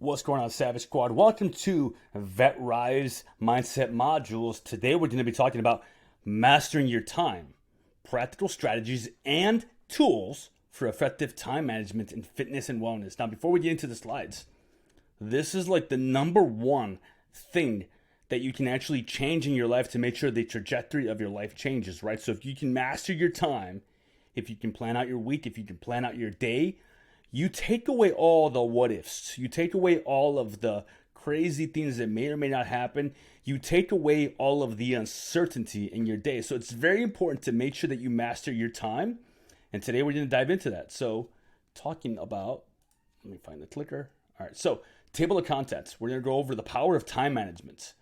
What's going on, Savage Squad? Welcome to Vet Rise Mindset Modules. Today we're going to be talking about mastering your time, practical strategies and tools for effective time management in fitness and wellness. Now, before we get into the slides, this is like the number one thing that you can actually change in your life to make sure the trajectory of your life changes, right? So if you can master your time, if you can plan out your week, if you can plan out your day, you take away all the what ifs. You take away all of the crazy things that may or may not happen. You take away all of the uncertainty in your day. So it's very important to make sure that you master your time. And today we're going to dive into that. So talking about, let me find the clicker. All right, so table of contents. We're going to go over the power of time management,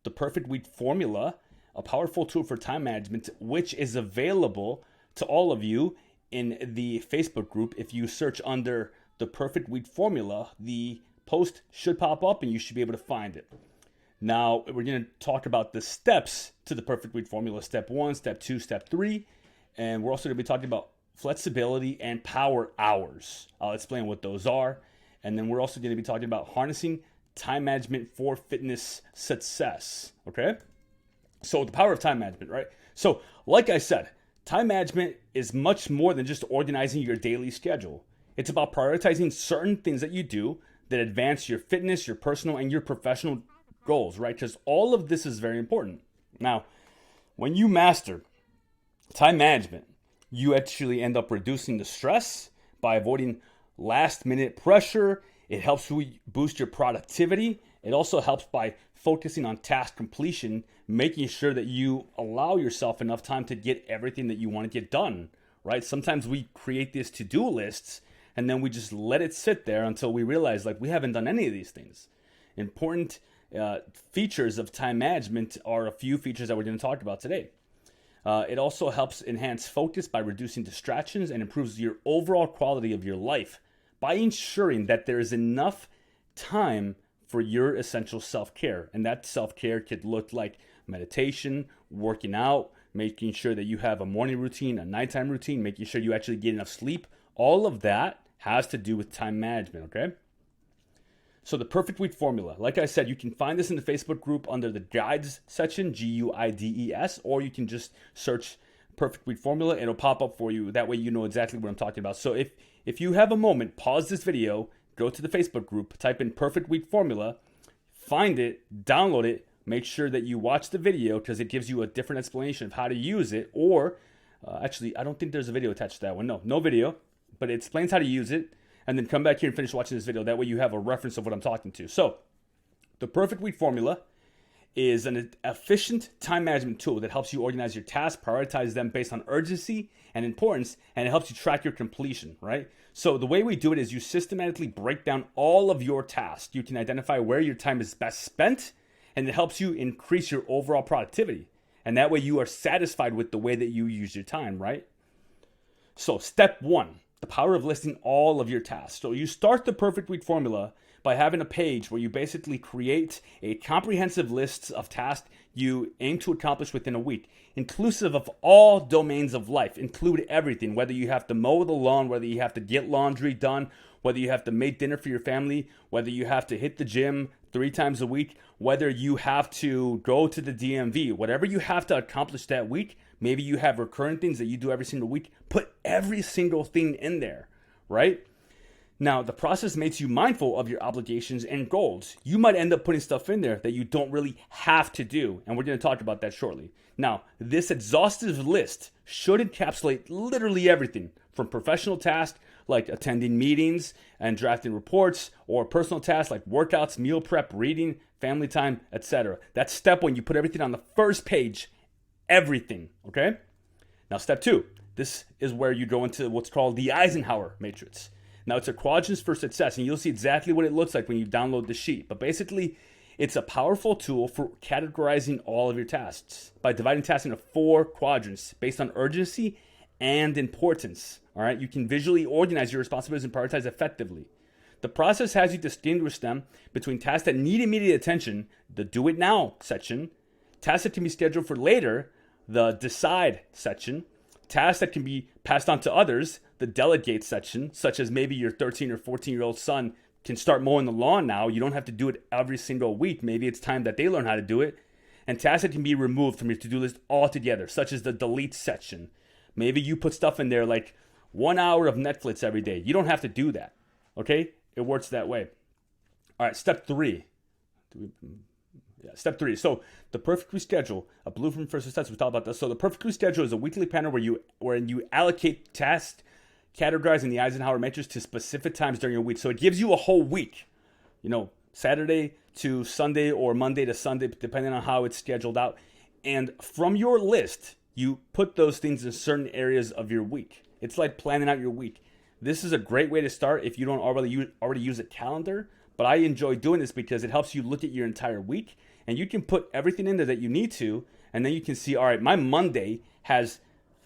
the perfect week formula, a powerful tool for time management, which is available to all of you in the Facebook group. If you search under the perfect week formula, the post should pop up and you should be able to find it. Now, we're going to talk about the steps to the perfect week formula. Step 1, step 2, step 3. And we're also going to be talking about flexibility and power hours. I'll explain what those are. And then we're also going to be talking about harnessing time management for fitness success. Okay? So the power of time management, right? So like I said, time management is much more than just organizing your daily schedule. It's about prioritizing certain things that you do that advance your fitness, your personal, and your professional goals, right? Because all of this is very important. Now, when you master time management, you actually end up reducing the stress by avoiding last-minute pressure. It helps you boost your productivity. It also helps by focusing on task completion, making sure that you allow yourself enough time to get everything that you want to get done, right? Sometimes we create these to-do lists and then we just let it sit there until we realize like we haven't done any of these things. Important features of time management are a few features that we're going to talk about today. It also helps enhance focus by reducing distractions and improves your overall quality of your life by ensuring that there is enough time for your essential self-care. And that self-care could look like meditation, working out, making sure that you have a morning routine, a nighttime routine, making sure you actually get enough sleep. All of that has to do with time management, okay? So the perfect week formula, like I said, you can find this in the Facebook group under the guides section, Guides, or you can just search perfect week formula. It'll pop up for you. That way you know exactly what I'm talking about. So if you have a moment, pause this video, go to the Facebook group, type in perfect week formula, find it, download it, make sure that you watch the video because it gives you a different explanation of how to use it. Or actually, I don't think there's a video attached to that one. No video, but it explains how to use it. And then come back here and finish watching this video. That way you have a reference of what I'm talking to. So the perfect week formula is an efficient time management tool that helps you organize your tasks, prioritize them based on urgency and importance, and it helps you track your completion, right? So the way we do it is you systematically break down all of your tasks. You can identify where your time is best spent, and it helps you increase your overall productivity. And that way you are satisfied with the way that you use your time, right? So step 1, the power of listing all of your tasks. So you start the perfect week formula by having a page where you basically create a comprehensive list of tasks you aim to accomplish within a week, inclusive of all domains of life. Include everything, whether you have to mow the lawn, whether you have to get laundry done, whether you have to make dinner for your family, whether you have to hit the gym 3 times a week, whether you have to go to the DMV, whatever you have to accomplish that week. Maybe you have recurrent things that you do every single week. Put every single thing in there, right? Now, the process makes you mindful of your obligations and goals. You might end up putting stuff in there that you don't really have to do, and we're going to talk about that shortly. Now, this exhaustive list should encapsulate literally everything from professional tasks like attending meetings and drafting reports, or personal tasks like workouts, meal prep, reading, family time, etc. That's step 1. You put everything on the first page, everything, okay? Now, step 2. This is where you go into what's called the Eisenhower matrix. Now, it's a quadrants for success, and you'll see exactly what it looks like when you download the sheet. But basically, it's a powerful tool for categorizing all of your tasks by dividing tasks into 4 quadrants based on urgency and importance. All right, you can visually organize your responsibilities and prioritize effectively. The process has you distinguish them between tasks that need immediate attention, the do it now section, tasks that can be scheduled for later, the decide section, tasks that can be passed on to others, the delegate section, such as maybe your 13 or 14-year-old son can start mowing the lawn now. You don't have to do it every single week. Maybe it's time that they learn how to do it. And tasks that can be removed from your to-do list altogether, such as the delete section. Maybe you put stuff in there like 1 hour of Netflix every day. You don't have to do that, okay? It works that way. All right, step 3. Step 3. So the Perfect Week schedule, a blueprint for success. We talked about this. So the Perfect Week schedule is a weekly planner where you allocate tasks categorizing the Eisenhower matrix to specific times during your week. So it gives you a whole week, Saturday to Sunday or Monday to Sunday, depending on how it's scheduled out. And from your list, you put those things in certain areas of your week. It's like planning out your week. This is a great way to start if you don't already use a calendar. But I enjoy doing this because it helps you look at your entire week, and you can put everything in there that you need to, and then you can see, all right, my Monday has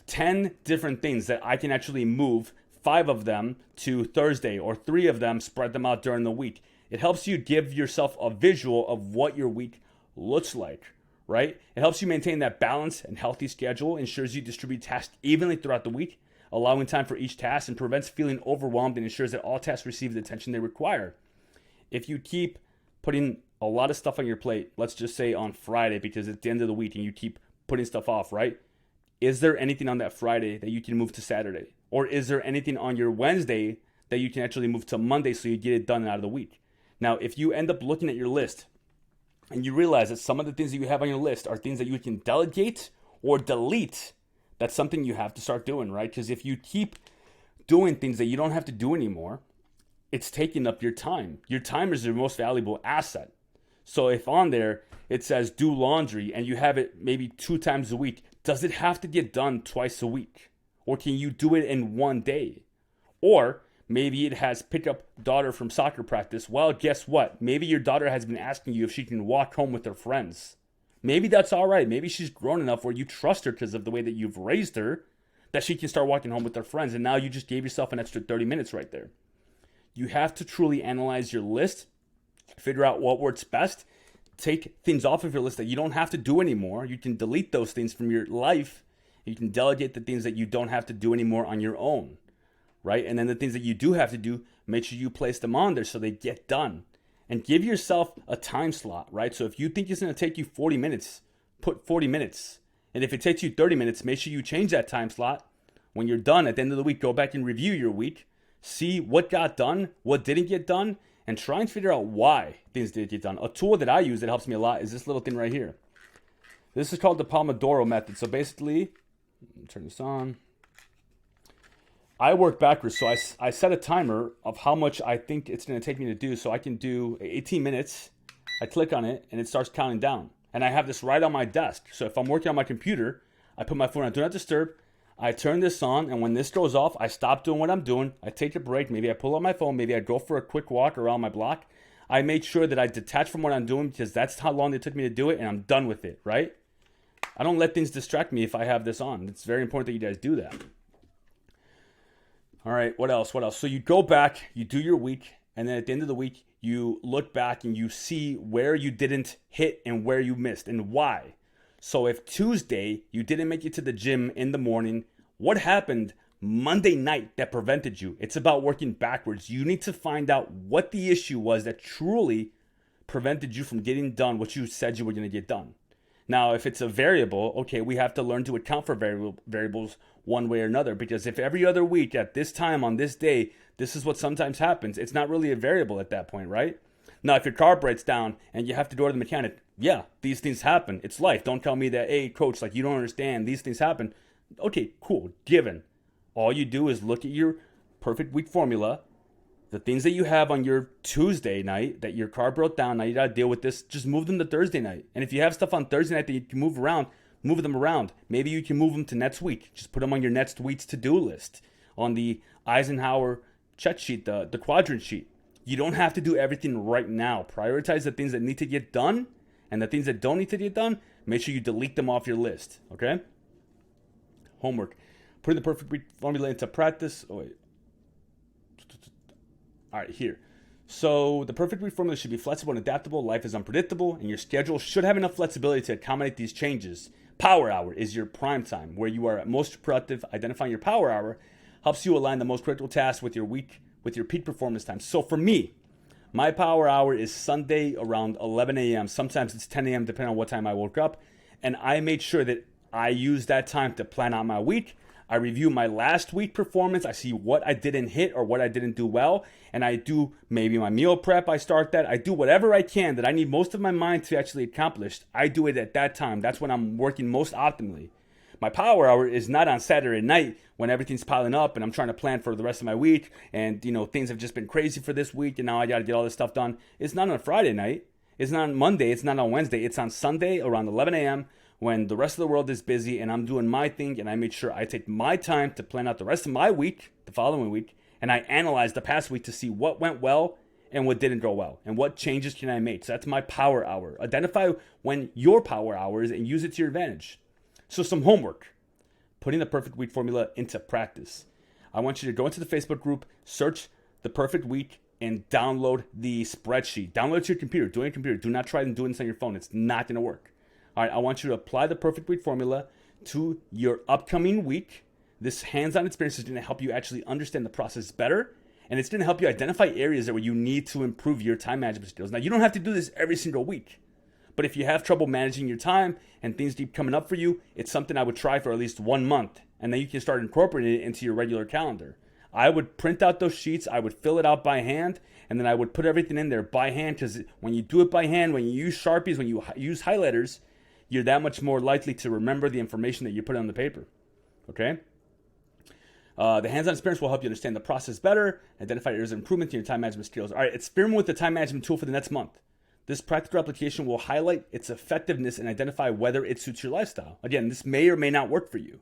10 different things that I can actually move 5 of them to Thursday, or 3 of them, spread them out during the week. It helps you give yourself a visual of what your week looks like, right? It helps you maintain that balanced and healthy schedule, ensures you distribute tasks evenly throughout the week, allowing time for each task, and prevents feeling overwhelmed, and ensures that all tasks receive the attention they require. If you keep putting a lot of stuff on your plate, let's just say on Friday, because it's the end of the week and you keep putting stuff off, right? Is there anything on that Friday that you can move to Saturday? Or is there anything on your Wednesday that you can actually move to Monday so you get it done out of the week? Now, if you end up looking at your list and you realize that some of the things that you have on your list are things that you can delegate or delete, that's something you have to start doing, right? Because if you keep doing things that you don't have to do anymore, it's taking up your time. Your time is your most valuable asset. So if on there it says do laundry and you have it maybe 2 times a week, does it have to get done twice a week? Or can you do it in one day? Or maybe it has pick up daughter from soccer practice. Well, guess what? Maybe your daughter has been asking you if she can walk home with her friends. Maybe that's all right. Maybe she's grown enough where you trust her because of the way that you've raised her, that she can start walking home with her friends. And now you just gave yourself an extra 30 minutes right there. You have to truly analyze your list, figure out what works best, take things off of your list that you don't have to do anymore. You can delete those things from your life. You can delegate the things that you don't have to do anymore on your own, right? And then the things that you do have to do, make sure you place them on there so they get done. And give yourself a time slot, right? So if you think it's going to take you 40 minutes, put 40 minutes. And if it takes you 30 minutes, make sure you change that time slot. When you're done at the end of the week, go back and review your week. See what got done, what didn't get done, and try and figure out why things didn't get done. A tool that I use that helps me a lot is this little thing right here. This is called the Pomodoro method. So basically, let me turn this on. I work backwards. So I set a timer of how much I think it's going to take me to do. So I can do 18 minutes. I click on it, and it starts counting down. And I have this right on my desk. So if I'm working on my computer, I put my phone on Do Not Disturb. I turn this on, and when this goes off, I stop doing what I'm doing. I take a break. Maybe I pull out my phone. Maybe I go for a quick walk around my block. I make sure that I detach from what I'm doing because that's how long it took me to do it, and I'm done with it, right? I don't let things distract me if I have this on. It's very important that you guys do that. All right, what else? So you go back, you do your week, and then at the end of the week, you look back and you see where you didn't hit and where you missed and why. So if Tuesday you didn't make it to the gym in the morning, what happened Monday night that prevented you? It's about working backwards. You need to find out what the issue was that truly prevented you from getting done what you said you were going to get done. Now, if it's a variable, okay, we have to learn to account for variables one way or another, because if every other week at this time on this day, this is what sometimes happens, it's not really a variable at that point, right? Now, if your car breaks down and you have to go to the mechanic, yeah, these things happen. It's life. Don't tell me that, hey, coach, like you don't understand. These things happen. Okay, cool. Given. All you do is look at your perfect week formula, the things that you have on your Tuesday night that your car broke down, now you got to deal with this, just move them to Thursday night. And if you have stuff on Thursday night that you can move around, move them around. Maybe you can move them to next week. Just put them on your next week's to-do list on the Eisenhower check sheet, the quadrant sheet. You don't have to do everything right now. Prioritize the things that need to get done, and the things that don't need to get done, make sure you delete them off your list, okay? Homework. Putting the perfect week formula into practice. Oh, wait. All right, here. So the perfect week formula should be flexible and adaptable. Life is unpredictable, and your schedule should have enough flexibility to accommodate these changes. Power hour is your prime time, where you are at most productive. Identifying your power hour helps you align the most critical tasks with your week, with your peak performance time. So for me, My power hour is Sunday around 11 a.m. Sometimes it's 10 a.m. depending on what time I woke up. And I made sure that I use that time to plan out my week. I review my last week performance. I see what I didn't hit or what I didn't do well. And I do maybe my meal prep. I start that. I do whatever I can that I need most of my mind to actually accomplish. I do it at that time. That's when I'm working most optimally. My power hour is not on Saturday night when everything's piling up and I'm trying to plan for the rest of my week. And, things have just been crazy for this week and now I got to get all this stuff done. It's not on a Friday night. It's not on Monday. It's not on Wednesday. It's on Sunday around 11 a.m. when the rest of the world is busy and I'm doing my thing, and I make sure I take my time to plan out the rest of my week, the following week, and I analyze the past week to see what went well and what didn't go well and what changes can I make. So that's my power hour. Identify when your power hour is and use it to your advantage. So some homework, putting the perfect week formula into practice. I want you to go into the Facebook group, search the perfect week, and download the spreadsheet. Download it to your computer. Do it on your computer. Do not try and do this on your phone. It's not going to work. All right, I want you to apply the perfect week formula to your upcoming week. This hands-on experience is going to help you actually understand the process better, and it's going to help you identify areas where you need to improve your time management skills. Now, you don't have to do this every single week, but if you have trouble managing your time and things keep coming up for you, it's something I would try for at least 1 month, and then you can start incorporating it into your regular calendar. I would print out those sheets, I would fill it out by hand, and then I would put everything in there by hand, because when you do it by hand, when you use Sharpies, when you use highlighters, you're that much more likely to remember the information that you put on the paper, okay? The hands-on experience will help you understand the process better, identify areas of improvement in your time management skills. All right, experiment with the time management tool for the next month. This practical application will highlight its effectiveness and identify whether it suits your lifestyle. Again, this may or may not work for you,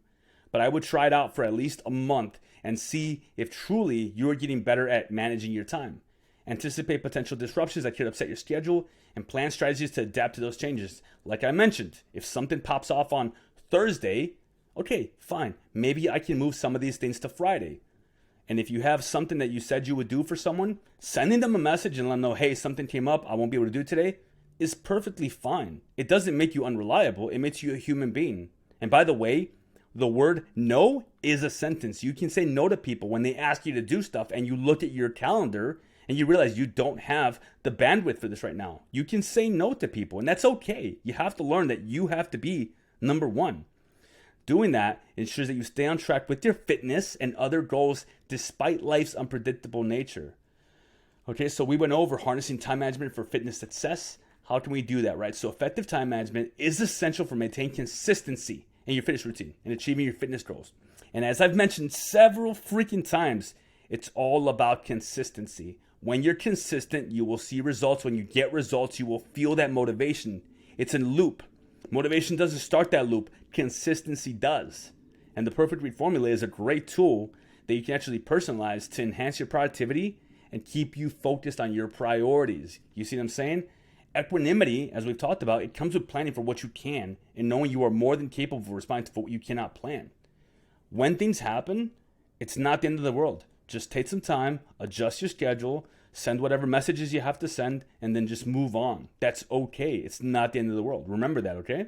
but I would try it out for at least a month and see if truly you are getting better at managing your time. Anticipate potential disruptions that could upset your schedule and plan strategies to adapt to those changes. Like I mentioned, if something pops off on Thursday, okay, fine. Maybe I can move some of these things to Friday. And if you have something that you said you would do for someone, sending them a message and let them know, hey, something came up, I won't be able to do it today, is perfectly fine. It doesn't make you unreliable. It makes you a human being. And by the way, the word no is a sentence. You can say no to people when they ask you to do stuff and you look at your calendar and you realize you don't have the bandwidth for this right now. You can say no to people, and that's okay. You have to learn that you have to be number one. Doing that ensures that you stay on track with your fitness and other goals despite life's unpredictable nature. Okay, so we went over harnessing time management for fitness success. How can we do that, right? So effective time management is essential for maintaining consistency in your fitness routine and achieving your fitness goals. And as I've mentioned several freaking times, it's all about consistency. When you're consistent, you will see results. When you get results, you will feel that motivation. It's a loop. Motivation doesn't start that loop. Consistency does. And the perfect week formula is a great tool that you can actually personalize to enhance your productivity and keep you focused on your priorities. You see what I'm saying? Equanimity, as we've talked about, it comes with planning for what you can and knowing you are more than capable of responding to what you cannot plan. When things happen, it's not the end of the world. Just take some time, adjust your schedule, send whatever messages you have to send, and then just move on. That's okay. It's not the end of the world. Remember that, okay?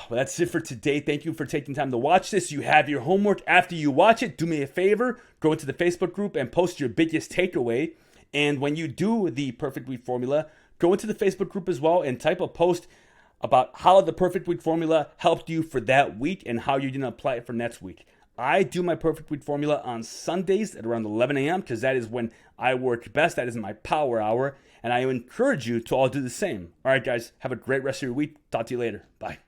Well, that's it for today. Thank you for taking time to watch this. You have your homework. After you watch it, do me a favor. Go into the Facebook group and post your biggest takeaway. And when you do the perfect week formula, go into the Facebook group as well and type a post about how the perfect week formula helped you for that week and how you're going to apply it for next week. I do my perfect week formula on Sundays at around 11 a.m. because that is when I work best. That is my power hour. And I encourage you to all do the same. All right, guys, have a great rest of your week. Talk to you later. Bye.